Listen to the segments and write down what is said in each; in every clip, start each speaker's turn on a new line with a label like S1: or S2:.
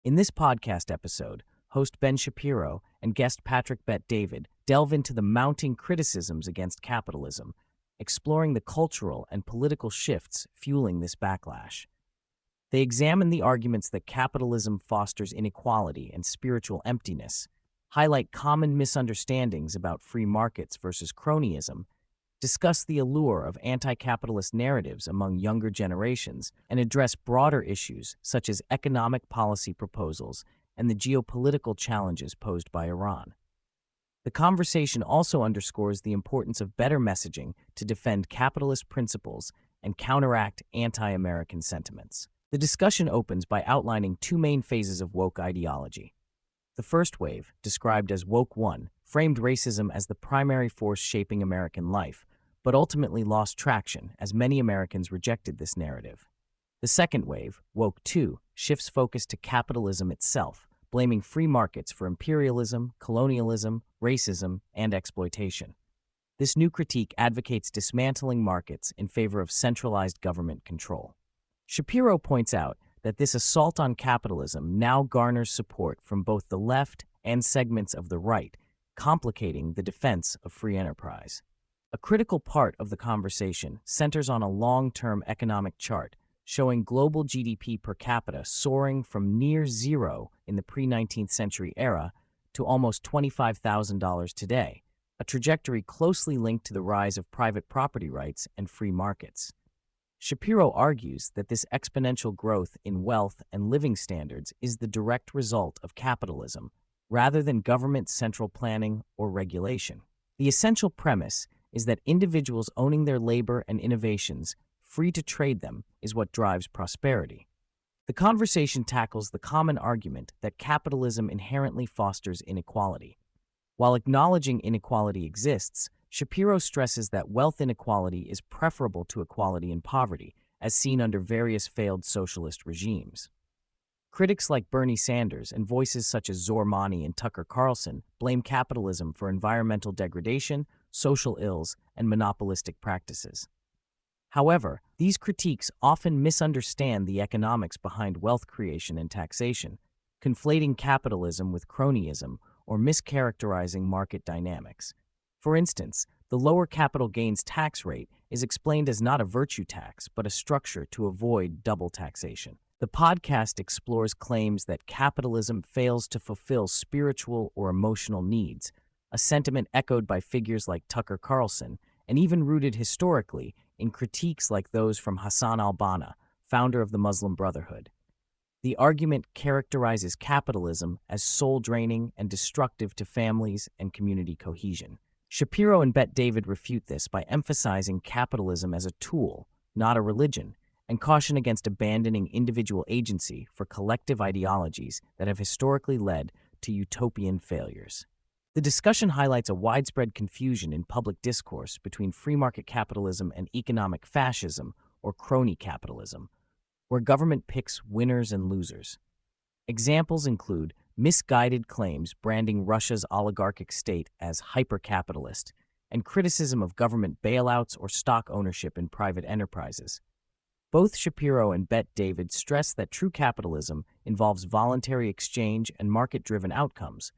S1: In this podcast episode, host Ben Shapiro and guest Patrick Bet-David delve into the mounting criticisms against capitalism, exploring the cultural and political shifts fueling this backlash. They examine the arguments that capitalism fosters inequality and spiritual emptiness, highlight common misunderstandings about free markets versus cronyism, discuss the allure of anti-capitalist narratives among younger generations, and address broader issues such as economic policy proposals and the geopolitical challenges posed by Iran. The conversation also underscores the importance of better messaging to defend capitalist principles and counteract anti-American sentiments. The discussion opens by outlining two main phases of woke ideology. The first wave, described as Woke 1, framed racism as the primary force shaping American life, but ultimately lost traction as many Americans rejected this narrative. The second wave, Woke 2, shifts focus to capitalism itself, blaming free markets for imperialism, colonialism, racism, and exploitation. This new critique advocates dismantling markets in favor of centralized government control. Shapiro points out that this assault on capitalism now garners support from both the left and segments of the right, complicating the defense of free enterprise. A critical part of the conversation centers on a long-term economic chart showing global GDP per capita soaring from near zero in the pre-19th century era to almost $25,000 today, a trajectory closely linked to the rise of private property rights and free markets. Shapiro argues that this exponential growth in wealth and living standards is the direct result of capitalism, rather than government central planning or regulation. The essential premise is that individuals owning their labor and innovations, free to trade them, is what drives prosperity. The conversation tackles the common argument that capitalism inherently fosters inequality. While acknowledging inequality exists, Shapiro stresses that wealth inequality is preferable to equality in poverty, as seen under various failed socialist regimes. Critics like Bernie Sanders and voices such as Zohar Mani and Tucker Carlson blame capitalism for environmental degradation, social ills, and monopolistic practices. However, these critiques often misunderstand the economics behind wealth creation and taxation, conflating capitalism with cronyism or mischaracterizing market dynamics. For instance, the lower capital gains tax rate is explained as not a virtue tax, but a structure to avoid double taxation. The podcast explores claims that capitalism fails to fulfill spiritual or emotional needs, a sentiment echoed by figures like Tucker Carlson, and even rooted historically in critiques like those from Hassan al-Banna, founder of the Muslim Brotherhood. The argument characterizes capitalism as soul-draining and destructive to families and community cohesion. Shapiro and Bet-David refute this by emphasizing capitalism as a tool, not a religion, and caution against abandoning individual agency for collective ideologies that have historically led to utopian failures. The discussion highlights a widespread confusion in public discourse between free market capitalism and economic fascism, or crony capitalism, where government picks winners and losers. Examples include misguided claims branding Russia's oligarchic state as hyper-capitalist, and criticism of government bailouts or stock ownership in private enterprises. Both Shapiro and Bet-David stress that true capitalism involves voluntary exchange and market-driven outcomes,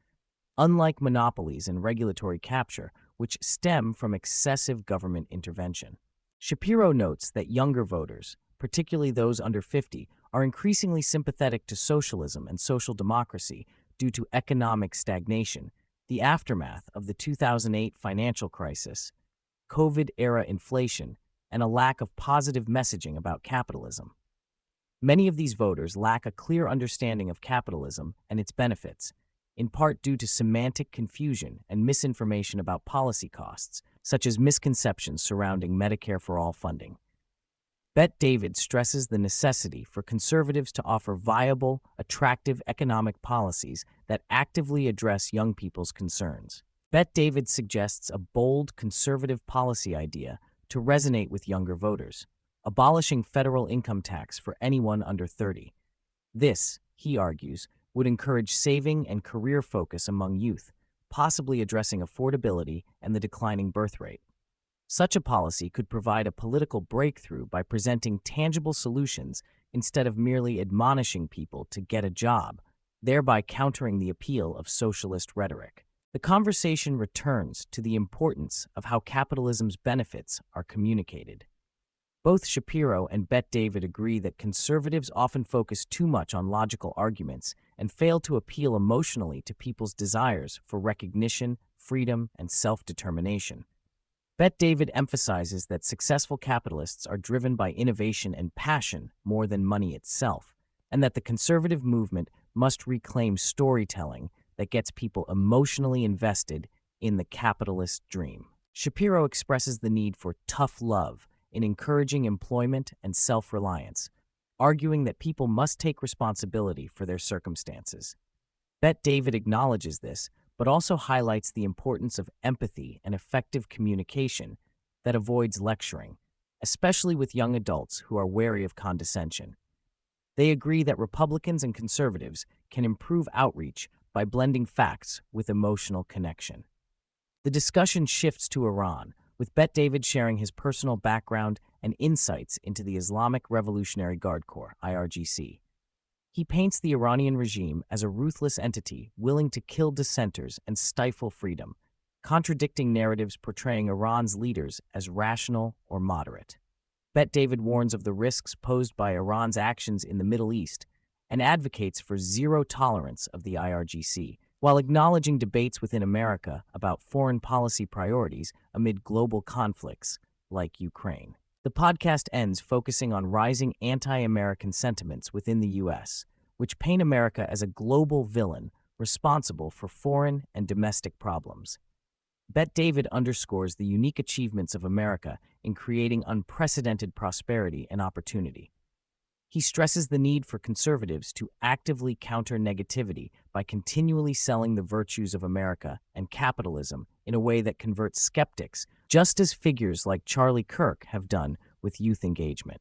S1: unlike monopolies and regulatory capture, which stem from excessive government intervention. Shapiro notes that younger voters, particularly those under 50, are increasingly sympathetic to socialism and social democracy due to economic stagnation, the aftermath of the 2008 financial crisis, COVID-era inflation, and a lack of positive messaging about capitalism. Many of these voters lack a clear understanding of capitalism and its benefits, in part due to semantic confusion and misinformation about policy costs, such as misconceptions surrounding Medicare for All funding. Bet-David stresses the necessity for conservatives to offer viable, attractive economic policies that actively address young people's concerns. Bet-David suggests a bold, conservative policy idea to resonate with younger voters, abolishing federal income tax for anyone under 30. This, he argues, would encourage saving and career focus among youth, possibly addressing affordability and the declining birth rate. Such a policy could provide a political breakthrough by presenting tangible solutions instead of merely admonishing people to get a job, thereby countering the appeal of socialist rhetoric. The conversation returns to the importance of how capitalism's benefits are communicated. Both Shapiro and Bet-David agree that conservatives often focus too much on logical arguments and fail to appeal emotionally to people's desires for recognition, freedom, and self-determination. Bet-David emphasizes that successful capitalists are driven by innovation and passion more than money itself, and that the conservative movement must reclaim storytelling that gets people emotionally invested in the capitalist dream. Shapiro expresses the need for tough love in encouraging employment and self-reliance, arguing that people must take responsibility for their circumstances. Bet-David acknowledges this, but also highlights the importance of empathy and effective communication that avoids lecturing, especially with young adults who are wary of condescension. They agree that Republicans and conservatives can improve outreach by blending facts with emotional connection. The discussion shifts to Iran, with Bet-David sharing his personal background and insights into the Islamic Revolutionary Guard Corps, IRGC. He paints the Iranian regime as a ruthless entity willing to kill dissenters and stifle freedom, contradicting narratives portraying Iran's leaders as rational or moderate. Bet-David warns of the risks posed by Iran's actions in the Middle East and advocates for zero tolerance of the IRGC, while acknowledging debates within America about foreign policy priorities amid global conflicts like Ukraine. The podcast ends focusing on rising anti-American sentiments within the U.S., which paint America as a global villain responsible for foreign and domestic problems. Bet-David underscores the unique achievements of America in creating unprecedented prosperity and opportunity. He stresses the need for conservatives to actively counter negativity by continually selling the virtues of America and capitalism in a way that converts skeptics, just as figures like Charlie Kirk have done with youth engagement.